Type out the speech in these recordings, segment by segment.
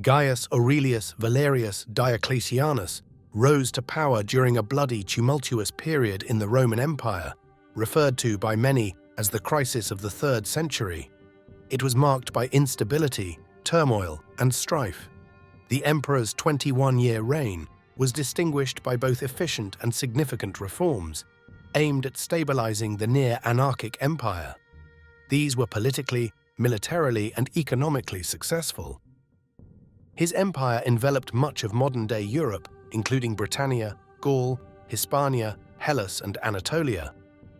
Gaius Aurelius Valerius Diocletianus rose to power during a bloody, tumultuous period in the Roman Empire, referred to by many as the crisis of the 3rd century. It was marked by instability, turmoil, and strife. The emperor's 21-year reign was distinguished by both efficient and significant reforms, aimed at stabilising the near-anarchic empire. These were politically, militarily, and economically successful. His empire enveloped much of modern-day Europe, including Britannia, Gaul, Hispania, Hellas, and Anatolia,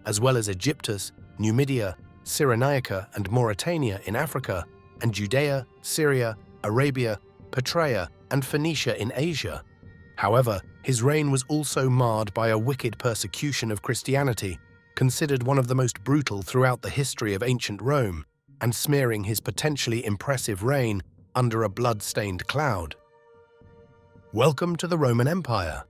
as well as Aegyptus, Numidia, Cyrenaica and Mauretania in Africa, and Judea, Syria, Arabia, Petraea and Phoenicia in Asia. However, his reign was also marred by a wicked persecution of Christianity, considered one of the most brutal throughout the history of ancient Rome, and smearing his potentially impressive reign under a blood-stained cloud. Welcome to the Roman Empire.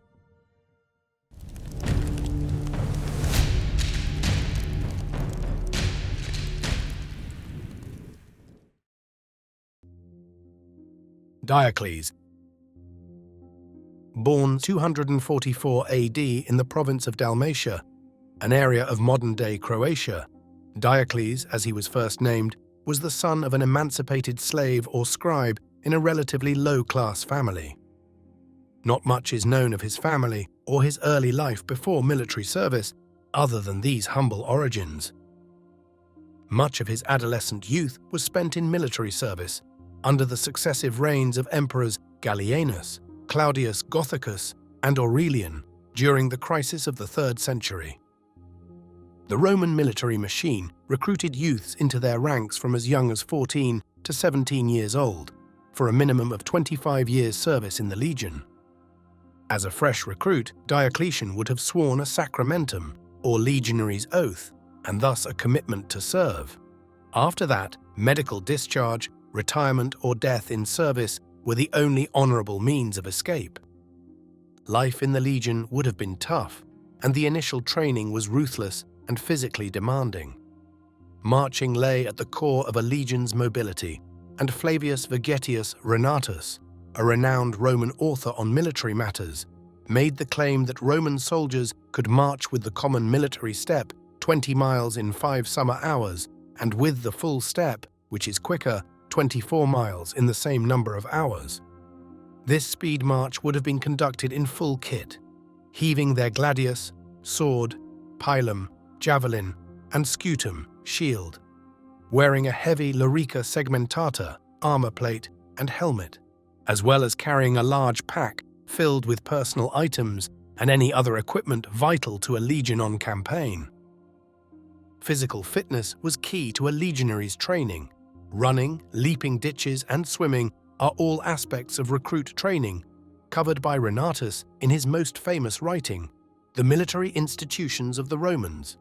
Diocles. Born 244 AD in the province of Dalmatia, an area of modern-day Croatia, Diocles, as he was first named, was the son of an emancipated slave or scribe in a relatively low-class family. Not much is known of his family or his early life before military service, other than these humble origins. Much of his adolescent youth was spent in military service, under the successive reigns of emperors Gallienus, Claudius Gothicus, and Aurelian during the crisis of the 3rd century. The Roman military machine recruited youths into their ranks from as young as 14 to 17 years old, for a minimum of 25 years' service in the legion. As a fresh recruit, Diocletian would have sworn a sacramentum, or legionary's oath, and thus a commitment to serve. After that, medical discharge, retirement, or death in service were the only honourable means of escape. Life in the legion would have been tough, and the initial training was ruthless and physically demanding. Marching lay at the core of a legion's mobility, and Flavius Vegetius Renatus, a renowned Roman author on military matters, made the claim that Roman soldiers could march with the common military step 20 miles in 5 summer hours, and with the full step, which is quicker, 24 miles in the same number of hours. This speed march would have been conducted in full kit, heaving their gladius, sword, pilum, javelin, and scutum, shield, wearing a heavy lorica segmentata, armor plate, and helmet, as well as carrying a large pack filled with personal items and any other equipment vital to a legion on campaign. Physical fitness was key to a legionary's training. Running, leaping ditches, and swimming are all aspects of recruit training, covered by Renatus in his most famous writing, The Military Institutions of the Romans.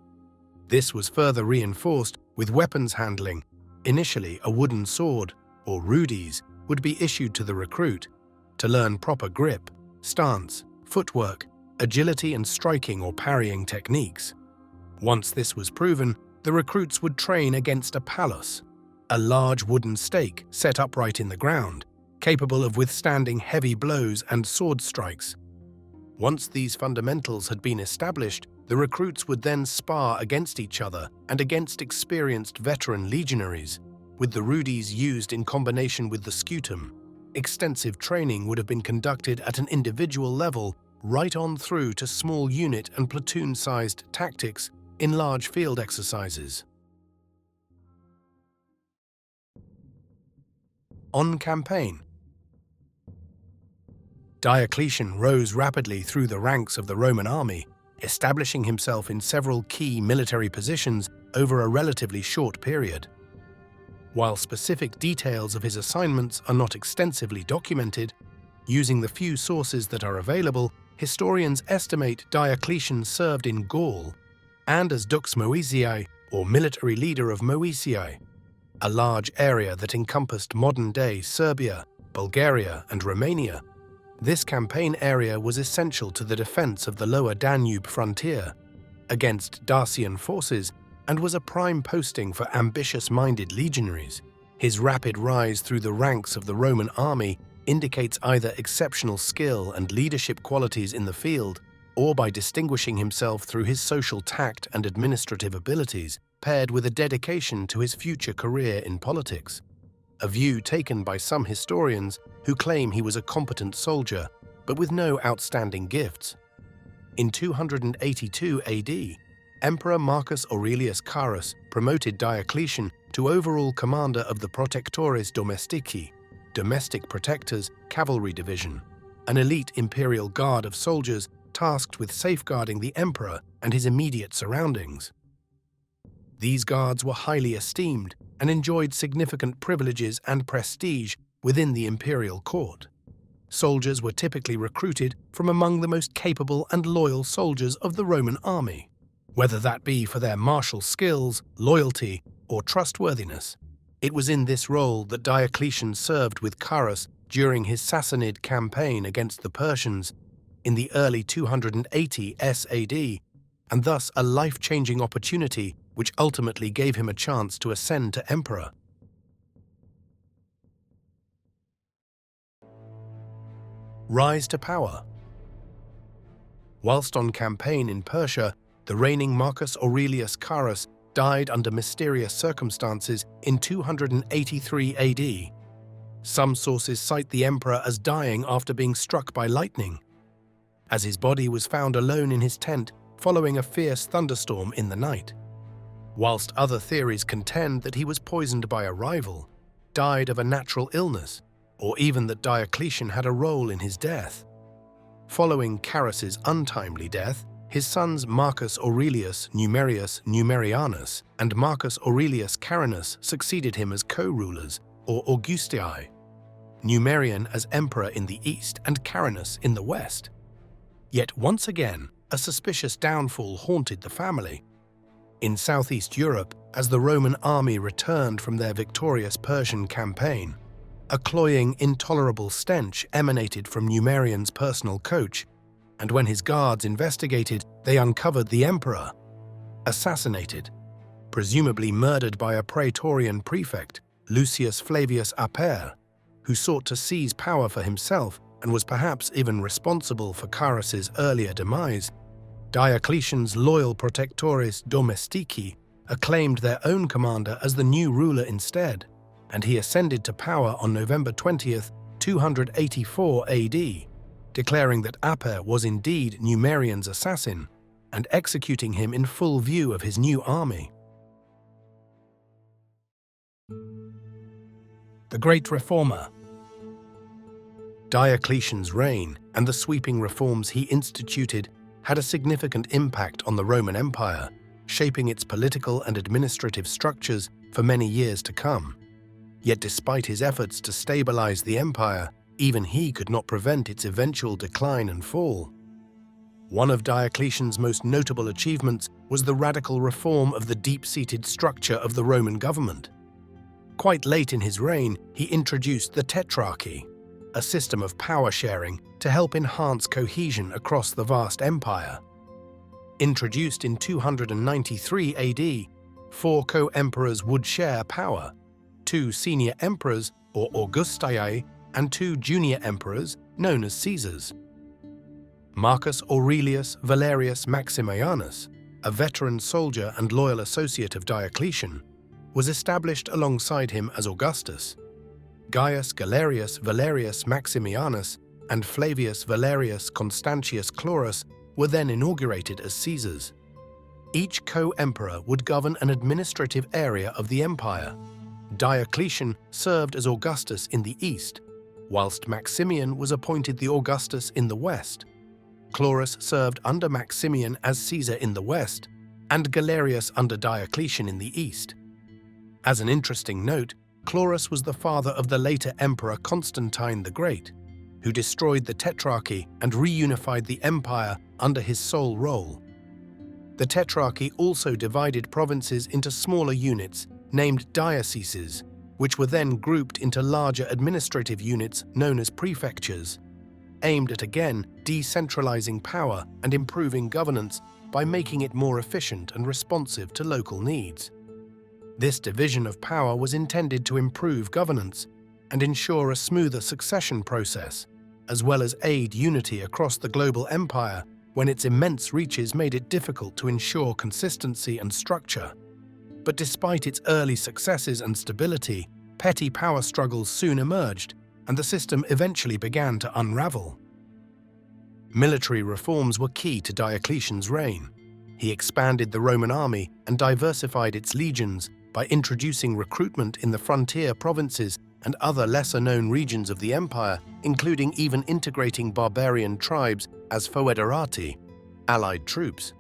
This was further reinforced with weapons handling. Initially, a wooden sword, or rudis, would be issued to the recruit to learn proper grip, stance, footwork, agility, and striking or parrying techniques. Once this was proven, the recruits would train against a palos, a large wooden stake set upright in the ground, capable of withstanding heavy blows and sword strikes. Once these fundamentals had been established, the recruits would then spar against each other and against experienced veteran legionaries, with the rudis used in combination with the scutum. Extensive training would have been conducted at an individual level, right on through to small unit and platoon-sized tactics in large field exercises. On campaign. Diocletian rose rapidly through the ranks of the Roman army, establishing himself in several key military positions over a relatively short period. While specific details of his assignments are not extensively documented, using the few sources that are available, historians estimate Diocletian served in Gaul and as Dux Moesiae, or military leader of Moesiae, a large area that encompassed modern-day Serbia, Bulgaria, and Romania. This campaign area was essential to the defense of the lower Danube frontier against Dacian forces and was a prime posting for ambitious-minded legionaries. His rapid rise through the ranks of the Roman army indicates either exceptional skill and leadership qualities in the field, or by distinguishing himself through his social tact and administrative abilities, paired with a dedication to his future career in politics. A view taken by some historians who claim he was a competent soldier, but with no outstanding gifts. In 282 AD, Emperor Marcus Aurelius Carus promoted Diocletian to overall commander of the Protectores Domestici, domestic protectors cavalry division, an elite imperial guard of soldiers tasked with safeguarding the emperor and his immediate surroundings. These guards were highly esteemed and enjoyed significant privileges and prestige within the imperial court. Soldiers were typically recruited from among the most capable and loyal soldiers of the Roman army, whether that be for their martial skills, loyalty, or trustworthiness. It was in this role that Diocletian served with Carus during his Sassanid campaign against the Persians in the early 280 SAD, and thus a life-changing opportunity which ultimately gave him a chance to ascend to emperor. Rise to power. Whilst on campaign in Persia, the reigning Marcus Aurelius Carus died under mysterious circumstances in 283 AD. Some sources cite the emperor as dying after being struck by lightning, as his body was found alone in his tent following a fierce thunderstorm in the night, whilst other theories contend that he was poisoned by a rival, died of a natural illness, or even that Diocletian had a role in his death. Following Carus's untimely death, his sons Marcus Aurelius Numerius Numerianus and Marcus Aurelius Carinus succeeded him as co-rulers, or Augustii, Numerian as emperor in the east and Carinus in the west. Yet once again, a suspicious downfall haunted the family. In southeast Europe, as the Roman army returned from their victorious Persian campaign, a cloying, intolerable stench emanated from Numerian's personal coach, and when his guards investigated, they uncovered the emperor, assassinated, presumably murdered by a praetorian prefect, Lucius Flavius Aper, who sought to seize power for himself and was perhaps even responsible for Carus's earlier demise. Diocletian's loyal Protectores Domestici acclaimed their own commander as the new ruler instead, and he ascended to power on November 20th, 284 AD, declaring that Aper was indeed Numerian's assassin and executing him in full view of his new army. The Great Reformer. Diocletian's reign and the sweeping reforms he instituted had a significant impact on the Roman Empire, shaping its political and administrative structures for many years to come. Yet despite his efforts to stabilize the empire, even he could not prevent its eventual decline and fall. One of Diocletian's most notable achievements was the radical reform of the deep-seated structure of the Roman government. Quite late in his reign, he introduced the Tetrarchy, a system of power sharing to help enhance cohesion across the vast empire. Introduced in 293 AD, 4 co-emperors would share power: 2 senior emperors, or Augustii, and 2 junior emperors, known as Caesars. Marcus Aurelius Valerius Maximianus, a veteran soldier and loyal associate of Diocletian, was established alongside him as Augustus. Gaius Galerius Valerius Maximianus and Flavius Valerius Constantius Chlorus were then inaugurated as Caesars. Each co-emperor would govern an administrative area of the empire. Diocletian served as Augustus in the east, whilst Maximian was appointed the Augustus in the west. Chlorus served under Maximian as Caesar in the west, and Galerius under Diocletian in the east. As an interesting note, Chlorus was the father of the later Emperor Constantine the Great, who destroyed the Tetrarchy and reunified the empire under his sole role. The Tetrarchy also divided provinces into smaller units named dioceses, which were then grouped into larger administrative units known as prefectures, aimed at again decentralizing power and improving governance by making it more efficient and responsive to local needs. This division of power was intended to improve governance, and ensure a smoother succession process, as well as aid unity across the global empire when its immense reaches made it difficult to ensure consistency and structure. But despite its early successes and stability, petty power struggles soon emerged, and the system eventually began to unravel. Military reforms were key to Diocletian's reign. He expanded the Roman army and diversified its legions by introducing recruitment in the frontier provinces and other lesser-known regions of the empire, including even integrating barbarian tribes as foederati, allied troops.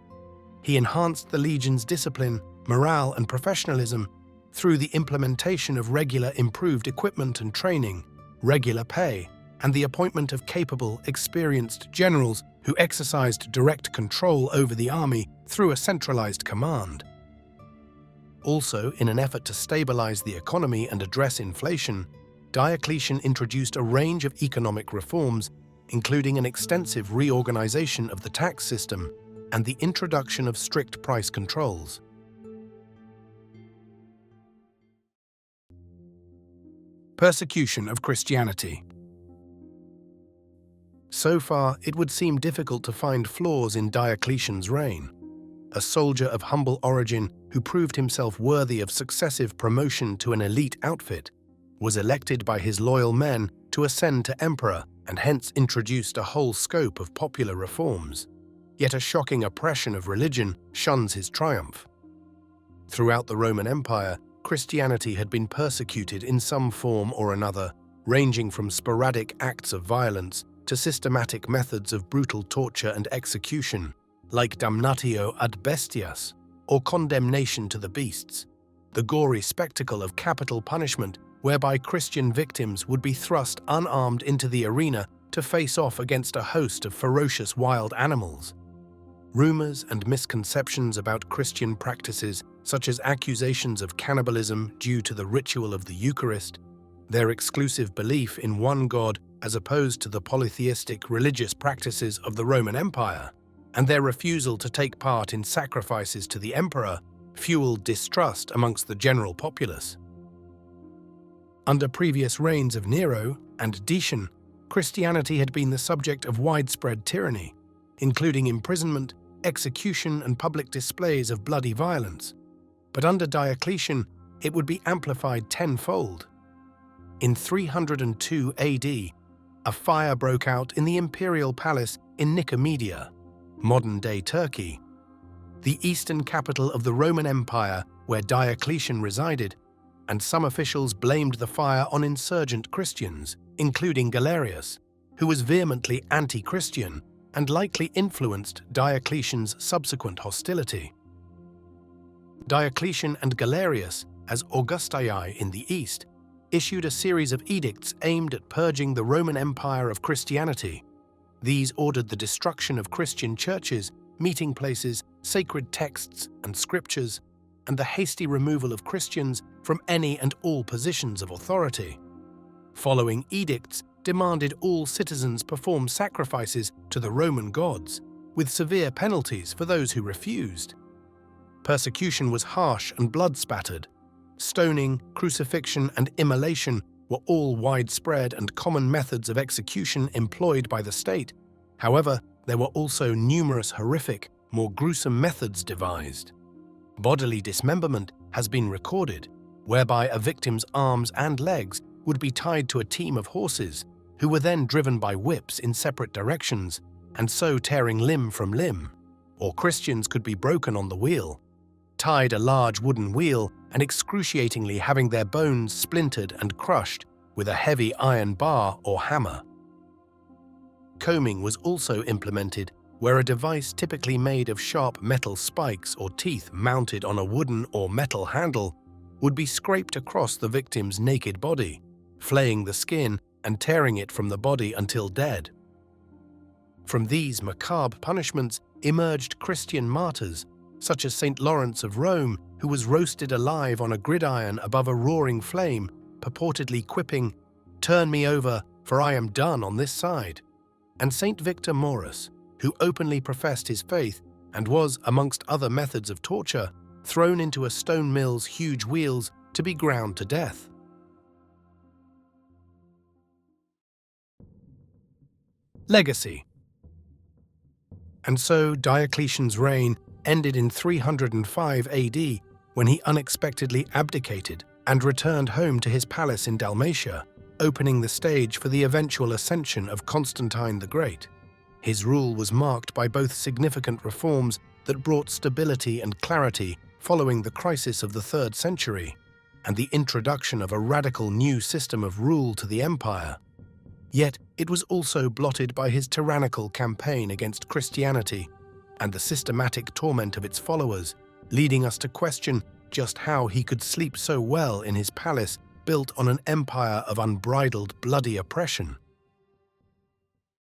He enhanced the legion's discipline, morale, and professionalism through the implementation of regular improved equipment and training, regular pay, and the appointment of capable, experienced generals who exercised direct control over the army through a centralized command. Also, in an effort to stabilize the economy and address inflation, Diocletian introduced a range of economic reforms, including an extensive reorganization of the tax system and the introduction of strict price controls. Persecution of Christianity. So far, it would seem difficult to find flaws in Diocletian's reign. A soldier of humble origin who proved himself worthy of successive promotion to an elite outfit, was elected by his loyal men to ascend to emperor and hence introduced a whole scope of popular reforms. Yet a shocking oppression of religion shuns his triumph. Throughout the Roman Empire, Christianity had been persecuted in some form or another, ranging from sporadic acts of violence to systematic methods of brutal torture and execution, like damnatio ad bestias, or condemnation to the beasts, the gory spectacle of capital punishment whereby Christian victims would be thrust unarmed into the arena to face off against a host of ferocious wild animals. Rumors and misconceptions about Christian practices, such as accusations of cannibalism due to the ritual of the Eucharist, their exclusive belief in one God as opposed to the polytheistic religious practices of the Roman Empire, and their refusal to take part in sacrifices to the emperor, fueled distrust amongst the general populace. Under previous reigns of Nero and Domitian, Christianity had been the subject of widespread tyranny, including imprisonment, execution, and public displays of bloody violence. But under Diocletian, it would be amplified tenfold. In 302 AD, a fire broke out in the imperial palace in Numidia, modern-day Turkey, the eastern capital of the Roman Empire where Diocletian resided, and some officials blamed the fire on insurgent Christians, including Galerius, who was vehemently anti-Christian and likely influenced Diocletian's subsequent hostility. Diocletian and Galerius, as Augustii in the east, issued a series of edicts aimed at purging the Roman Empire of Christianity. These ordered the destruction of Christian churches, meeting places, sacred texts and scriptures, and the hasty removal of Christians from any and all positions of authority. Following edicts demanded all citizens perform sacrifices to the Roman gods, with severe penalties for those who refused. Persecution was harsh and blood-spattered. Stoning, crucifixion, and immolation were all widespread and common methods of execution employed by the state. However, there were also numerous horrific, more gruesome methods devised. Bodily dismemberment has been recorded, whereby a victim's arms and legs would be tied to a team of horses, who were then driven by whips in separate directions, and so tearing limb from limb. Or Christians could be broken on the wheel, tied a large wooden wheel, and excruciatingly having their bones splintered and crushed with a heavy iron bar or hammer. Combing was also implemented, where a device typically made of sharp metal spikes or teeth mounted on a wooden or metal handle would be scraped across the victim's naked body, flaying the skin and tearing it from the body until dead. From these macabre punishments emerged Christian martyrs, such as St. Lawrence of Rome, who was roasted alive on a gridiron above a roaring flame, purportedly quipping, "Turn me over, for I am done on this side," and St. Victor Maurus, who openly professed his faith and was, amongst other methods of torture, thrown into a stone mill's huge wheels to be ground to death. Legacy. And so Diocletian's reign ended in 305 AD when he unexpectedly abdicated and returned home to his palace in Dalmatia, opening the stage for the eventual ascension of Constantine the Great. His rule was marked by both significant reforms that brought stability and clarity following the crisis of the 3rd century, and the introduction of a radical new system of rule to the empire. Yet it was also blotted by his tyrannical campaign against Christianity and the systematic torment of its followers, leading us to question just how he could sleep so well in his palace built on an empire of unbridled bloody oppression.